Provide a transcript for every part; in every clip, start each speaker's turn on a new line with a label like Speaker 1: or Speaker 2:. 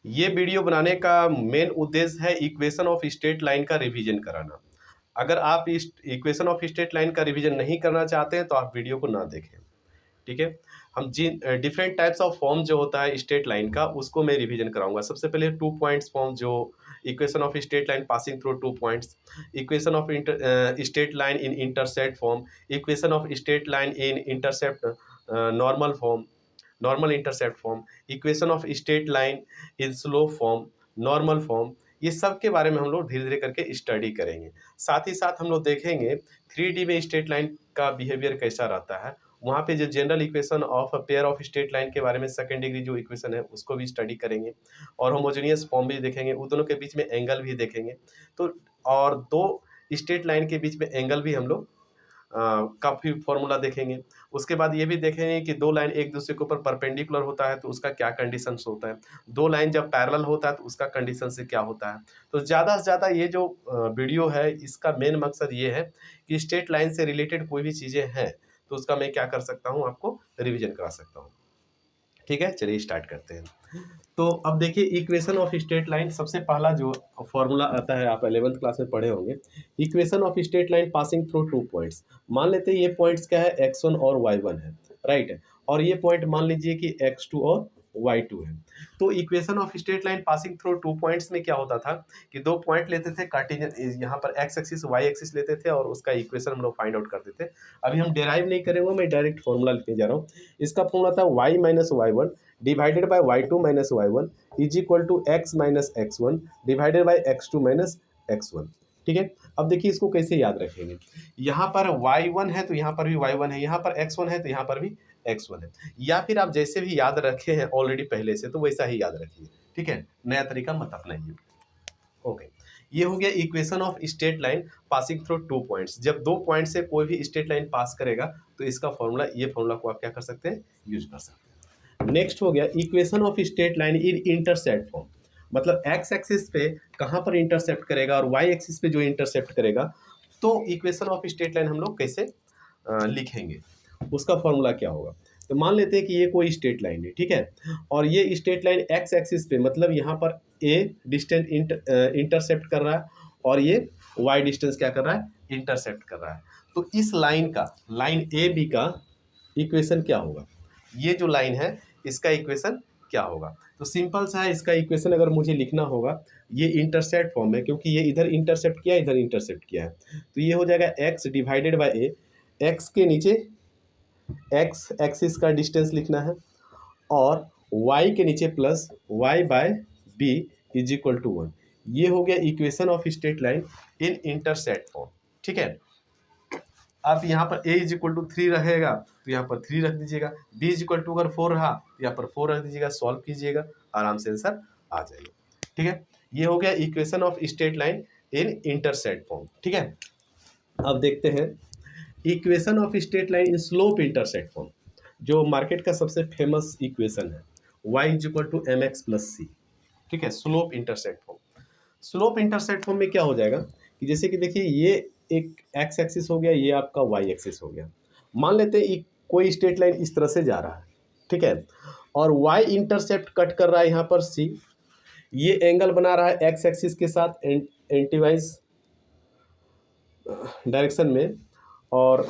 Speaker 1: ये वीडियो बनाने का मेन उद्देश्य है इक्वेशन ऑफ स्ट्रेट लाइन का रिवीजन कराना। अगर आप इस इक्वेशन ऑफ स्ट्रेट लाइन का रिवीजन नहीं करना चाहते हैं तो आप वीडियो को ना देखें। ठीक है। हम जिन डिफरेंट टाइप्स ऑफ फॉर्म जो होता है स्ट्रेट लाइन का उसको मैं रिवीजन कराऊंगा। सबसे पहले 2 पॉइंट्स फॉर्म, जो equation of straight line passing through 2 points, equation of straight line in intercept form, equation of straight line in intercept normal form, normal intercept form, equation of straight line in slope form, normal form. ये सब के बारे में हम लोग धीरे धीरे करके स्टडी करेंगे। साथ ही साथ हम लोग देखेंगे 3D में स्ट्रेट लाइन का बिहेवियर कैसा रहता है। वहाँ पे जो general equation of pair of straight line के बारे में सेकंड डिग्री जो इक्वेशन है उसको भी स्टडी करेंगे, और होमोजेनियस फॉर्म भी देखेंगे, उन दोनों के बीच में एंगल भी देखेंगे। तो और दो स्ट्रेट लाइन के बीच में एंगल भी हम लोग काफ़ी फॉर्मूला देखेंगे। उसके बाद ये भी देखेंगे कि दो लाइन एक दूसरे के ऊपर परपेंडिकुलर होता है तो उसका क्या कंडीशंस होता है, दो लाइन जब पैरेलल होता है तो उसका कंडीशन से क्या होता है। तो ज़्यादा से ज़्यादा ये जो वीडियो है इसका मेन मकसद ये है कि स्ट्रेट लाइन से रिलेटेड कोई भी चीज़ें हैं तो उसका मैं क्या कर सकता हूँ, आपको रिविजन करा सकता हूँ। ठीक है, चलिए स्टार्ट करते हैं। तो अब देखिए इक्वेशन ऑफ स्ट्रेट लाइन, सबसे पहला जो फॉर्मूला आता है आप 11th क्लास में पढ़े होंगे। Equation of straight line passing through 2 points. मान लेते हैं ये पॉइंट्स क्या है, x1 और y1 है, राइट। और ये पॉइंट मान लीजिए कि x2 और y2 है। तो equation of straight line passing through 2 points में क्या होता था कि दो पॉइंट लेते थे कार्टेशियन, यहाँ पर x एक्सिस y एक्सिस लेते थे और उसका इक्वेशन हम लोग फाइंड आउट करते थे। अभी हम डेराइव नहीं करेंगे, मैं डायरेक्ट फॉर्मूला लिखने जा रहा हूँ। इसका फॉर्मूला था y minus y1 divided by y2 minus y1 is equal to x minus x1 divided by x2 minus x1। ठीक है। अब देखिए इसको कैसे याद रखेंगे। यहाँ पर y1 है तो यहाँ पर भी y1 है, यहाँ पर x1 है तो यहाँ पर भी x1 है, या फिर आप जैसे भी याद रखे हैं ऑलरेडी पहले से तो वैसा ही याद रखिए। ठीक है, नया तरीका मत अपनाइए। ओके, ये हो गया equation of straight line passing through 2 points. जब 2 पॉइंट से कोई भी स्ट्रेट लाइन पास करेगा तो इसका फॉर्मूला, ये फॉर्मूला को आप क्या कर सकते हैं, यूज कर सकते हैं। नेक्स्ट हो गया equation of straight line in intercept form. मतलब एक्स एक्सिस पे कहाँ पर इंटरसेप्ट करेगा और वाई एक्सिस पे जो इंटरसेप्ट करेगा, तो इक्वेशन ऑफ स्ट्रेट लाइन हम लोग कैसे लिखेंगे, उसका फॉर्मूला क्या होगा। तो मान लेते हैं कि ये कोई स्ट्रेट लाइन है, ठीक है, और ये स्ट्रेट लाइन एक्स एक्सिस पे, मतलब यहाँ पर ए डिस्टेंस इंटरसेप्ट कर रहा है और ये वाई डिस्टेंस क्या कर रहा है, इंटरसेप्ट कर रहा है। तो इस लाइन का, लाइन ए बी का इक्वेशन क्या होगा, ये जो लाइन है इसका इक्वेशन क्या होगा। तो सिंपल सा है, इसका इक्वेशन अगर मुझे लिखना होगा, ये इंटरसेप्ट फॉर्म है क्योंकि ये इधर इंटरसेप्ट किया, इधर इंटरसेप्ट किया है, तो ये हो जाएगा x divided by A. X के नीचे एक्स एक्सिस का डिस्टेंस लिखना है और y के नीचे plus y by B is equal to 1। ये हो गया equation of straight line in intercept form. ठीक है। अब यहाँ पर a इज इक्वल टू 3 रहेगा तो यहाँ पर 3 रख दीजिएगा, b इज इक्वल टू अगर 4 रहा तो यहाँ पर 4 रख दीजिएगा, सॉल्व कीजिएगा, आराम से आंसर आ जाएगा। ठीक है, ये हो गया equation of straight line in intercept form. ठीक है, अब देखते हैं equation of straight line in slope intercept form, जो मार्केट का सबसे फेमस इक्वेशन है, y is equal to M X plus C. ठीक है, slope intercept form. Slope intercept form में क्या हो जाएगा कि जैसे कि देखिए ये एक एक्स एक्सिस हो गया, ये आपका वाई एक्सिस हो गया। मान लेते हैं कोई स्ट्रेट लाइन इस तरह से जा रहा है, ठीक है, और वाई इंटरसेप्ट कट कर रहा है यहाँ पर सी, ये एंगल बना रहा है एक्स एक्सिस के साथ एंटीवाइज डायरेक्शन में, और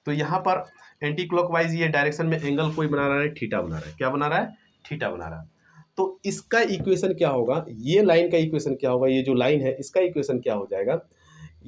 Speaker 1: तो यहाँ पर एंटी क्लॉकवाइज ये डायरेक्शन में एंगल कोई बना रहा है, थीटा बना रहा है। क्या बना रहा है, थीटा बना रहा है। तो इसका इक्वेशन क्या होगा, ये लाइन का इक्वेशन क्या होगा, ये जो लाइन है इसका इक्वेशन क्या हो जाएगा,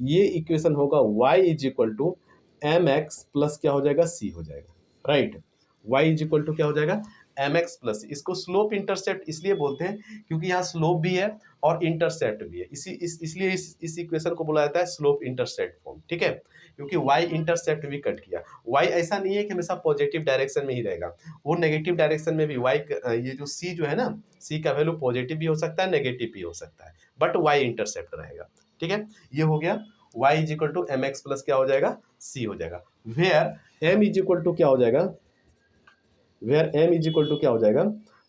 Speaker 1: ये इक्वेशन होगा y is equal to M X plus क्या हो जाएगा, सी हो जाएगा, right. y is equal to क्या हो जाएगा, एम एक्स प्लस। इसको स्लोप इंटरसेप्ट इसलिए बोलते हैं क्योंकि यहाँ स्लोप भी है और इंटरसेप्ट भी है, इसलिए इस इक्वेशन को बोला जाता है स्लोप इंटरसेप्ट फॉर्म। ठीक है, क्योंकि y इंटरसेप्ट भी कट किया। y ऐसा नहीं है कि हमेशा पॉजिटिव डायरेक्शन में ही रहेगा, वो नेगेटिव डायरेक्शन में भी y, ये जो c जो है ना, c का वैल्यू पॉजिटिव भी हो सकता है, नेगेटिव भी हो सकता है, बट y इंटरसेप्ट रहेगा। ठीक है, ये हो गया y is equal to M X plus क्या हो जाएगा, c हो जाएगा। Where m is equal to क्या हो जाएगा, where m is equal to क्या हो जाएगा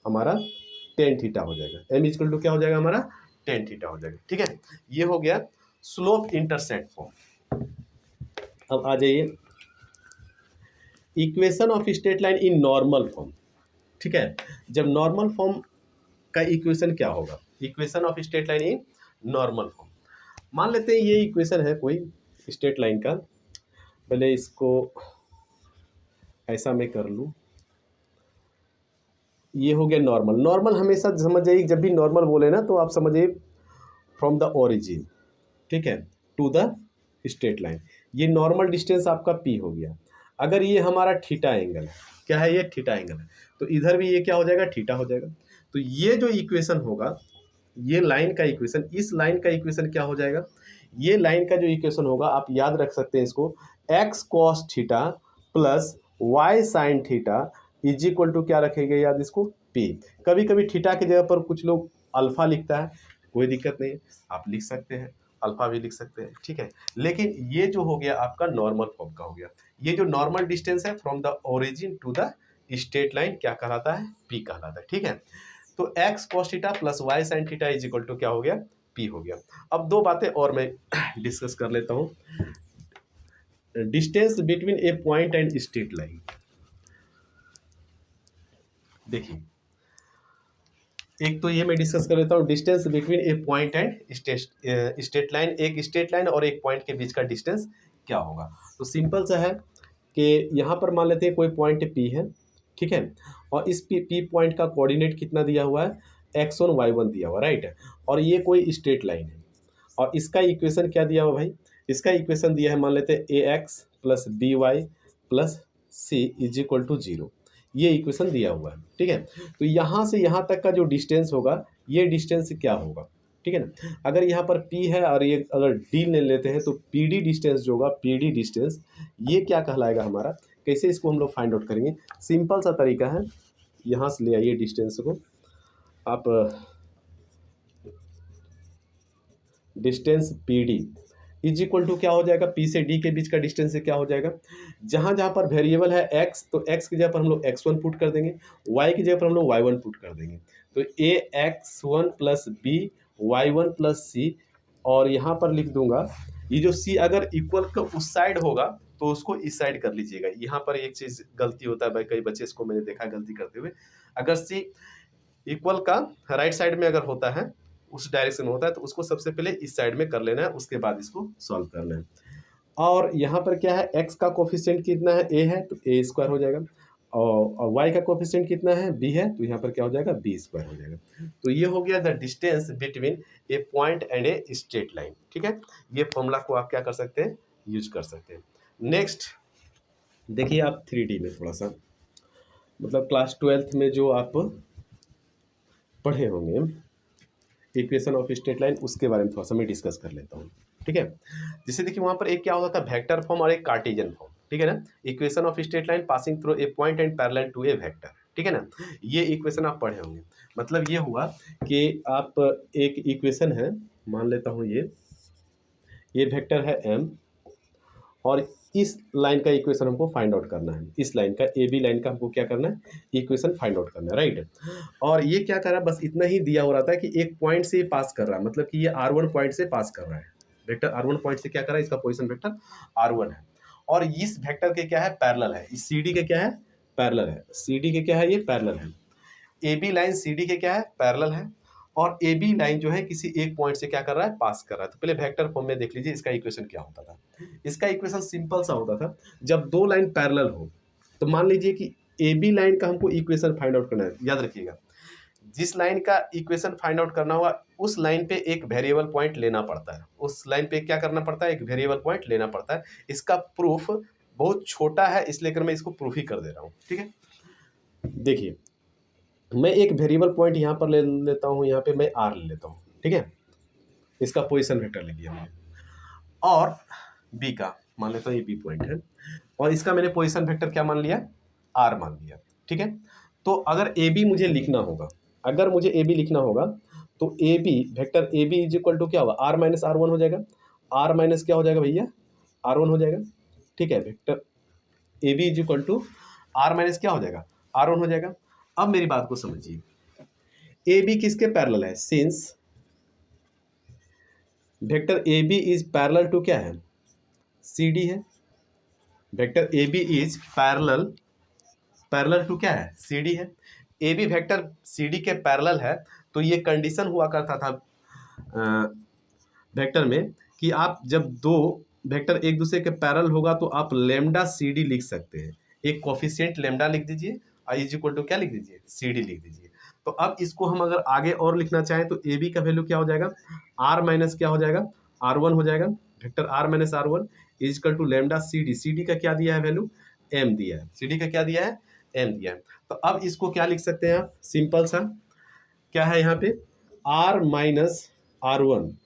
Speaker 1: हमारा टेन थीटा हो जाएगा, m इज इक्वल टू क्या हो जाएगा हमारा टेन थीटा हो जाएगा। ठीक है, ये हो गया स्लोप इंटरसेप्ट फॉर्म। अब आ जाइए equation of straight line in normal form. ठीक है, जब नॉर्मल फॉर्म का इक्वेशन क्या होगा, equation of straight line in normal form. मान लेते हैं ये इक्वेशन है कोई स्ट्रेट लाइन का, पहले इसको ऐसा मैं कर लूँ, ये हो गया नॉर्मल। नॉर्मल हमेशा समझ जाइए, जब भी नॉर्मल बोले ना तो आप समझिए फ्रॉम द ओरिजिन, ठीक है, टू द स्ट्रेट लाइन। ये नॉर्मल डिस्टेंस आपका पी हो गया। अगर ये हमारा थीटा एंगल है, क्या है ये, थीटा एंगल है, तो इधर भी ये क्या हो जाएगा, थीटा हो जाएगा। तो ये जो इक्वेशन होगा, ये लाइन का इक्वेशन, इस लाइन का इक्वेशन क्या हो जाएगा, ये लाइन का जो इक्वेशन होगा आप याद रख सकते हैं इसको, X cos theta plus Y sine theta is equal to क्या रखेंगे याद इसको, पी। कभी कभी थीटा की जगह पर कुछ लोग अल्फा लिखता है, कोई दिक्कत नहीं, आप लिख सकते हैं, अल्फा भी लिख सकते हैं, ठीक है। लेकिन ये जो हो गया आपका नॉर्मल फॉर्म का हो गया। ये जो नॉर्मल डिस्टेंस है from the origin to the straight line क्या कहलाता है, पी कहलाता है, ठीक है। तो X cos theta plus Y sine theta is equal to क्या हो गया, पी हो गया। अब दो बातें और मैं डिस्कस कर लेता हूँ। Distance between A point and straight line, देखिए एक तो ये मैं डिस्कस कर लेता हूँ, distance between A point and straight line, एक स्ट्रेट लाइन और एक पॉइंट के बीच का डिस्टेंस क्या होगा। तो सिंपल सा है कि यहाँ पर मान लेते हैं कोई पॉइंट पी है, ठीक है, और इस पी पॉइंट का कोऑर्डिनेट कितना दिया हुआ है, x1 y1 दिया हुआ, राइट। और ये कोई स्ट्रेट लाइन है, और इसका इक्वेशन क्या दिया हुआ भाई, इसका इक्वेशन दिया है मान लेते हैं A X plus B Y plus C is equal to 0, ये इक्वेशन दिया हुआ है, ठीक है। तो यहाँ से यहाँ तक का जो डिस्टेंस होगा, ये डिस्टेंस क्या होगा, ठीक है ना। अगर यहाँ पर P है और ये अगर D ले लेते हैं तो PD डिस्टेंस जो होगा, PD डिस्टेंस ये क्या कहलाएगा हमारा, कैसे इसको हम लोग फाइंड आउट करेंगे। सिंपल सा तरीका है, यहाँ से ले आइए डिस्टेंस को आप, distance PD is equal to क्या हो जाएगा, P से D के बीच का डिस्टेंस से क्या हो जाएगा, जहाँ जहाँ पर वेरिएबल है x, तो x की जगह पर हम लोग x1 पुट कर देंगे, y की जगह पर हम लोग y1 पुट कर देंगे। तो ax1 plus B y1 plus सी, और यहाँ पर लिख दूंगा ये जो c अगर इक्वल का उस साइड होगा तो उसको इस साइड कर लीजिएगा। यहाँ पर एक चीज़ गलती होता है भाई, कई बच्चे इसको मैंने देखा गलती करते हुए, अगर c इक्वल का राइट साइड में अगर होता है, उस डायरेक्शन में होता है, तो उसको सबसे पहले इस साइड में कर लेना है, उसके बाद इसको सॉल्व करना है। और यहाँ पर क्या है, x का कोफिशिएंट कितना है, a है, तो a स्क्वायर हो जाएगा, और y का कोफिशिएंट कितना है, b है, तो यहाँ पर क्या हो जाएगा, b स्क्वायर हो जाएगा। तो ये हो गया the distance between A point and A straight line, ठीक है। ये फॉर्मूला को आप क्या कर सकते हैं, यूज कर सकते हैं। नेक्स्ट देखिए आप 3D में थोड़ा सा, मतलब क्लास 12th में जो आप पढ़े होंगे इक्वेशन ऑफ स्ट्रेट लाइन, उसके बारे में थोड़ा सा मैं डिस्कस कर लेता हूँ, ठीक है। जैसे देखिए वहाँ पर एक क्या होता था, वेक्टर फॉर्म और एक कार्टेशियन फॉर्म, ठीक है ना। Equation of straight line passing through a point and parallel to a vector, ठीक है ना। ये इक्वेशन आप पढ़े होंगे। मतलब ये हुआ कि आप एक इक्वेशन है, मान लेता हूँ ये वेक्टर है m, और इस लाइन का इक्वेशन हमको फाइंड आउट करना है, इस लाइन का ए बी लाइन का हमको क्या करना है, इक्वेशन फाइंड आउट करना है, राइट। और ये क्या कर रहा है, बस इतना ही दिया हो रहा था कि एक पॉइंट से पास कर रहा है, मतलब कि ये r1 पॉइंट से पास कर रहा है, वेक्टर r1 पॉइंट से क्या कर रहा है, इसका पोजीशन वेक्टर r1 है, और इस वेक्टर के क्या है, पैरेलल है, इस CD के क्या है, पैरेलल है, CD के क्या है, ये पैरेलल है। ए बी लाइन CD के क्या है, पैरेलल है, और ए बी लाइन जो है किसी एक पॉइंट से क्या कर रहा है, पास कर रहा है। तो पहले वेक्टर फॉर्म में देख लीजिए इसका इक्वेशन क्या होता था। इसका इक्वेशन सिंपल सा होता था, जब दो लाइन पैरेलल हो तो मान लीजिए कि ए बी लाइन का हमको इक्वेशन फाइंड आउट करना है। याद रखिएगा, जिस लाइन का इक्वेशन फाइंड आउट करना होगा उस लाइन पे एक वेरिएबल पॉइंट लेना पड़ता है, उस लाइन पे क्या करना पड़ता है, एक वेरिएबल पॉइंट लेना पड़ता है। इसका प्रूफ बहुत छोटा है, इसलिए मैं इसको प्रूफ ही कर दे रहा हूँ, ठीक है। देखिए मैं एक वेरिएबल पॉइंट यहाँ पर ले लेता हूँ, यहाँ पे मैं r ले लेता हूँ, ठीक है, इसका पोजीशन वेक्टर ले लिया मैंने, और b का मान लेता हूँ ये b पॉइंट है, और इसका मैंने पोजीशन वेक्टर क्या मान लिया, r मान लिया, ठीक है। तो अगर ए बी मुझे लिखना होगा, अगर मुझे ए बी लिखना होगा तो A B vector A B is equal to क्या होगा, r माइनस r1 हो जाएगा, r माइनस क्या हो जाएगा भैया, r1 हो जाएगा, ठीक है। Vector A B is equal to r minus क्या हो जाएगा, r1 हो जाएगा। अब मेरी बात को समझिए, ए बी किसके पैरेलल है, since vector A B is parallel to क्या है, सी डी है, vector A B is parallel to क्या है, सी डी है। A B vector C D के पैरेलल है, तो ये कंडीशन हुआ करता था वेक्टर में कि आप जब दो वेक्टर एक दूसरे के पैरेलल होगा तो आप लेमडा सी डी लिख सकते हैं। एक कोफिशिएंट लेमडा लिख दीजिए और इज इक्वल टू क्या लिख दीजिए, सी डी लिख दीजिए। तो अब इसको हम अगर आगे और लिखना चाहें तो ए बी का वैल्यू क्या हो जाएगा, आर माइनस क्या हो जाएगा, आर वन हो जाएगा। Vector R minus R one is equal to lambda C D. C D का क्या दिया है वैल्यू, एम दिया है। सी डी का क्या दिया है, एम दिया है। तो अब इसको क्या लिख सकते हैं आप, सिंपल सा क्या है यहाँ पे, R minus R one,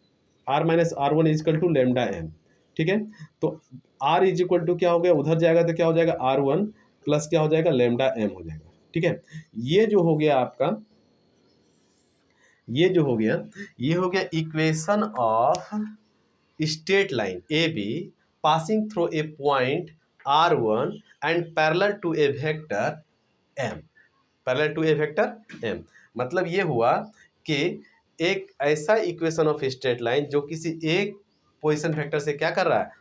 Speaker 1: R minus R one is equal to lambda M. ठीक है, तो आर इज इक्वल टू क्या हो गया, उधर जाएगा तो क्या हो जाएगा, आर वन प्लस क्या हो जाएगा, लेमडा एम हो जाएगा। ठीक है, ये जो हो गया आपका, ये जो हो गया, ये हो गया equation of straight line A B passing through a point R one and parallel to a vector M, parallel to a vector M. मतलब ये हुआ कि एक ऐसा इक्वेशन ऑफ स्ट्रेट लाइन जो किसी एक पोजीशन वेक्टर से क्या कर रहा है,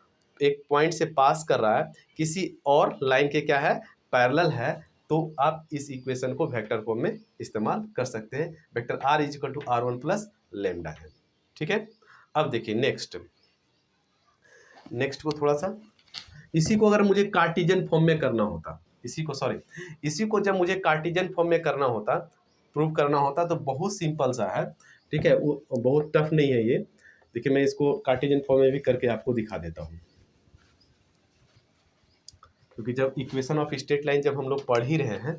Speaker 1: एक पॉइंट से पास कर रहा है, किसी और लाइन के क्या है, पैरेलल है, तो आप इस इक्वेशन को वेक्टर फॉर्म में इस्तेमाल कर सकते हैं। Vector R is equal to R one plus lambda है। ठीक है, अब देखिए नेक्स्ट को थोड़ा सा, इसी को अगर मुझे कार्टेशियन फॉर्म में करना होता, इसी को जब मुझे कार्टेशियन फॉर्म में करना होता, प्रूव करना होता, तो बहुत सिंपल सा है। ठीक है, वो बहुत टफ नहीं है ये। देखिए मैं इसको कार्टेशियन फॉर्म में भी करके आपको दिखा देता हूँ, क्योंकि जब इक्वेशन ऑफ स्ट्रेट लाइन जब हम लोग पढ़ ही रहे हैं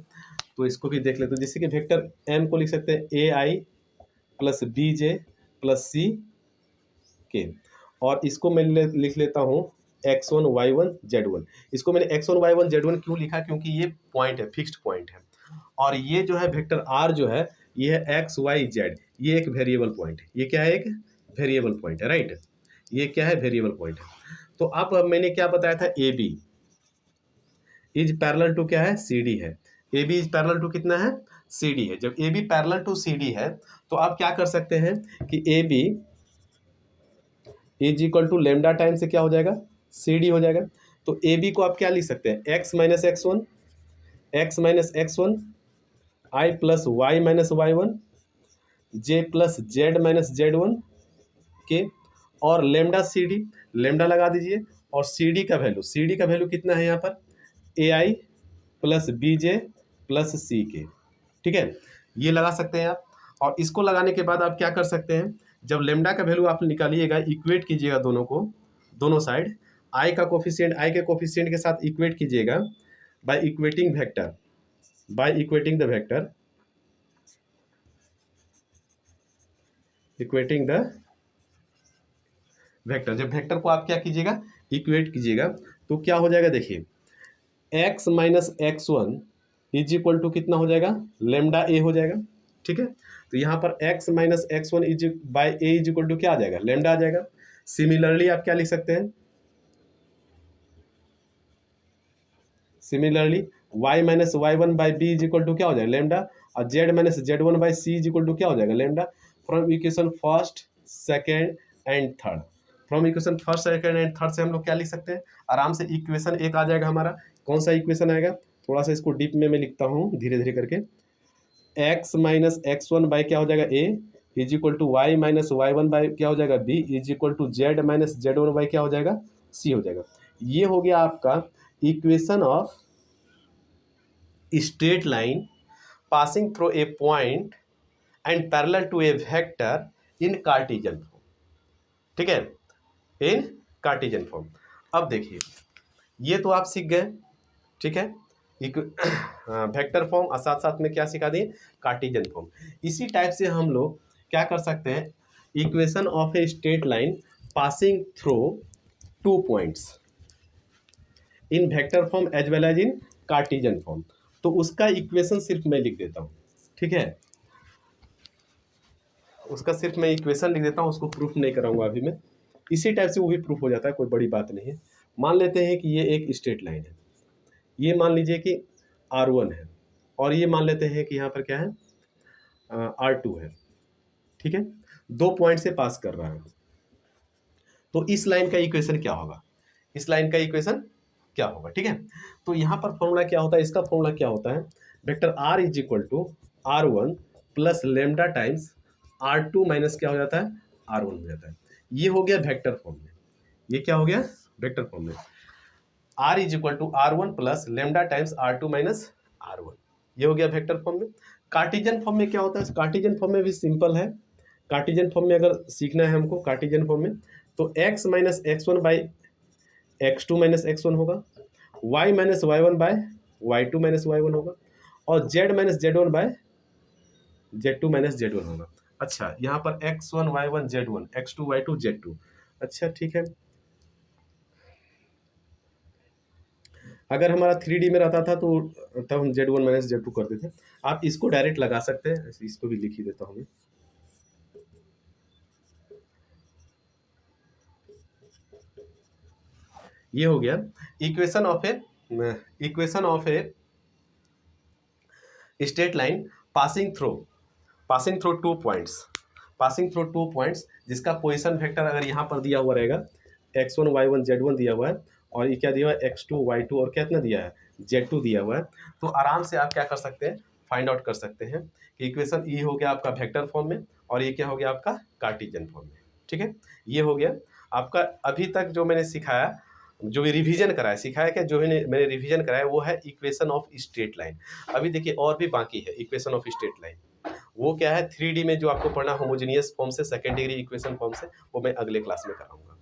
Speaker 1: तो इसको भी देख लेते हैं। जैसे कि वेक्टर एम को लिख सकते हैं ए आई प्लस बी जे प्लस सी के, और इसको मैं लिख लेता हूँ x1 y1 z1। इसको मैंने x1 y1 z1 क्यों लिखा, क्योंकि ये पॉइंट है, फिक्स्ड पॉइंट है, और ये जो है वेक्टर r जो है ये है x y z, ये एक वेरिएबल पॉइंट है। ये क्या है, एक वेरिएबल पॉइंट है, राइट। ये क्या है, वेरिएबल पॉइंट है। तो अब मैंने क्या बताया था, A B is parallel to क्या है, सी डी है। A B is parallel to कितना है, सी डी है। जब A B parallel to C D है तो आप क्या कर सकते हैं कि A B is equal to lambda time से क्या हो जाएगा, सी डी हो जाएगा। तो ए बी को आप क्या लिख सकते हैं, X minus X one I plus Y minus Y one J plus Z minus Z one के, और लेमडा सी डी, लेमडा लगा दीजिए, और सी डी का वैल्यू कितना है यहाँ पर, ए आई प्लस बी जे प्लस सी के। ठीक है, ये लगा सकते हैं आप। और इसको लगाने के बाद आप क्या कर सकते हैं, जब लेमडा का वैल्यू आप निकालिएगा, इक्वेट कीजिएगा दोनों को, दोनों साइड आई के कोफिशिएंट के साथ इक्वेट कीजिएगा बाय इक्वेटिंग द वेक्टर। जब वेक्टर को आप क्या कीजिएगा, इक्वेट कीजिएगा, तो क्या हो जाएगा, देखिए x minus X one is equal to कितना हो जाएगा, लेमडा ए हो जाएगा। ठीक है, तो यहाँ पर x minus X one is by A is equal to क्या आ जाएगा, लेमडा आ जाएगा। सिमिलरली आप क्या लिख सकते हैं, similarly y minus Y one by B is equal to क्या हो जाएगा, लेमडा, और z minus Z one by C is equal to क्या हो जाएगा, lambda. From equation first second and third, से हम लोग क्या लिख सकते हैं, आराम से इक्वेशन एक आ जाएगा हमारा। कौन सा इक्वेशन आएगा, थोड़ा सा इसको डीप में मैं लिखता हूँ धीरे धीरे करके। x minus X one by क्या हो जाएगा, a is equal to Y minus Y one by क्या हो जाएगा, b is equal to Z minus Z one by क्या हो जाएगा, c हो जाएगा। ये हो गया आपका equation of straight line passing through a point and parallel to a vector in Cartesian form. ठीक है, इन कार्टेशियन फॉर्म। अब देखिए ये तो आप सीख गए। ठीक है, वेक्टर फॉर्म और साथ साथ में क्या सिखा दिए, कार्टेशियन फॉर्म। इसी टाइप से हम लोग क्या कर सकते हैं, equation of a straight line passing through two points in vector form as well as in Cartesian form. तो उसका इक्वेशन सिर्फ मैं लिख देता हूँ। ठीक है, उसका सिर्फ मैं इक्वेशन लिख देता हूँ, उसको प्रूफ नहीं कराऊंगा अभी मैं। इसी टाइप से वो भी प्रूफ हो जाता है, कोई बड़ी बात नहीं है। मान लेते हैं कि ये एक स्ट्रेट लाइन है, ये मान लीजिए कि R1 है, और ये मान लेते हैं कि यहाँ पर क्या है, R2 है। ठीक है, दो पॉइंट से पास कर रहा है। तो इस लाइन का इक्वेशन क्या होगा, ठीक है। तो यहाँ पर फॉर्मूला क्या होता है, इसका फॉर्मूला क्या होता है, vector R is equal to R1 plus lambda times R2 minus क्या हो जाता है, R1 हो जाता है। ये हो गया वेक्टर फॉर्म में, ये क्या हो गया वेक्टर फॉर्म में, R is equal to R1 plus lambda times R2 minus R1, ये हो गया वेक्टर फॉर्म में। कार्टेशियन फॉर्म में क्या होता है, कार्टेशियन फॉर्म में भी सिंपल है। कार्टेशियन फॉर्म में अगर सीखना है हमको कार्टेशियन फॉर्म में, तो x minus x1 by x2 minus x1 होगा, y minus y1 bye y2 minus y1 होगा, और z minus z1 bye z2 minus z1 होगा। अच्छा, यहाँ पर x1 y1 z1, x2 y2 z2। अच्छा ठीक है, अगर हमारा 3D में रहता था तो तब हम z1 माइनस z2 करते थे। आप इसको डायरेक्ट लगा सकते हैं, इसको भी लिख ही देता हूँ मैं। ये हो गया equation of a straight line passing through two points, जिसका पोजीशन वेक्टर अगर यहाँ पर दिया हुआ रहेगा x1 y1 z1 दिया हुआ है, और ये क्या दिया हुआ है x2 y2 और कितना दिया है z2 दिया हुआ है, तो आराम से आप क्या कर सकते हैं, फाइंड आउट कर सकते हैं कि इक्वेशन ई हो गया आपका वेक्टर फॉर्म में, और ये क्या हो गया आपका कार्टेशियन फॉर्म में। ठीक है, ये हो गया आपका अभी तक जो मैंने सिखाया, जो भी रिवीजन कराया, सिखाया क्या, जो मैंने रिवीजन कराया वो है इक्वेशन ऑफ स्ट्रेट लाइन। अभी देखिए और भी बाकी है इक्वेशन ऑफ स्ट्रेट लाइन, वो क्या है 3D में जो आपको पढ़ना होमोजेनियस फॉर्म से, सेकेंड डिग्री इक्वेशन फॉर्म से, वो मैं अगले क्लास में कराऊंगा।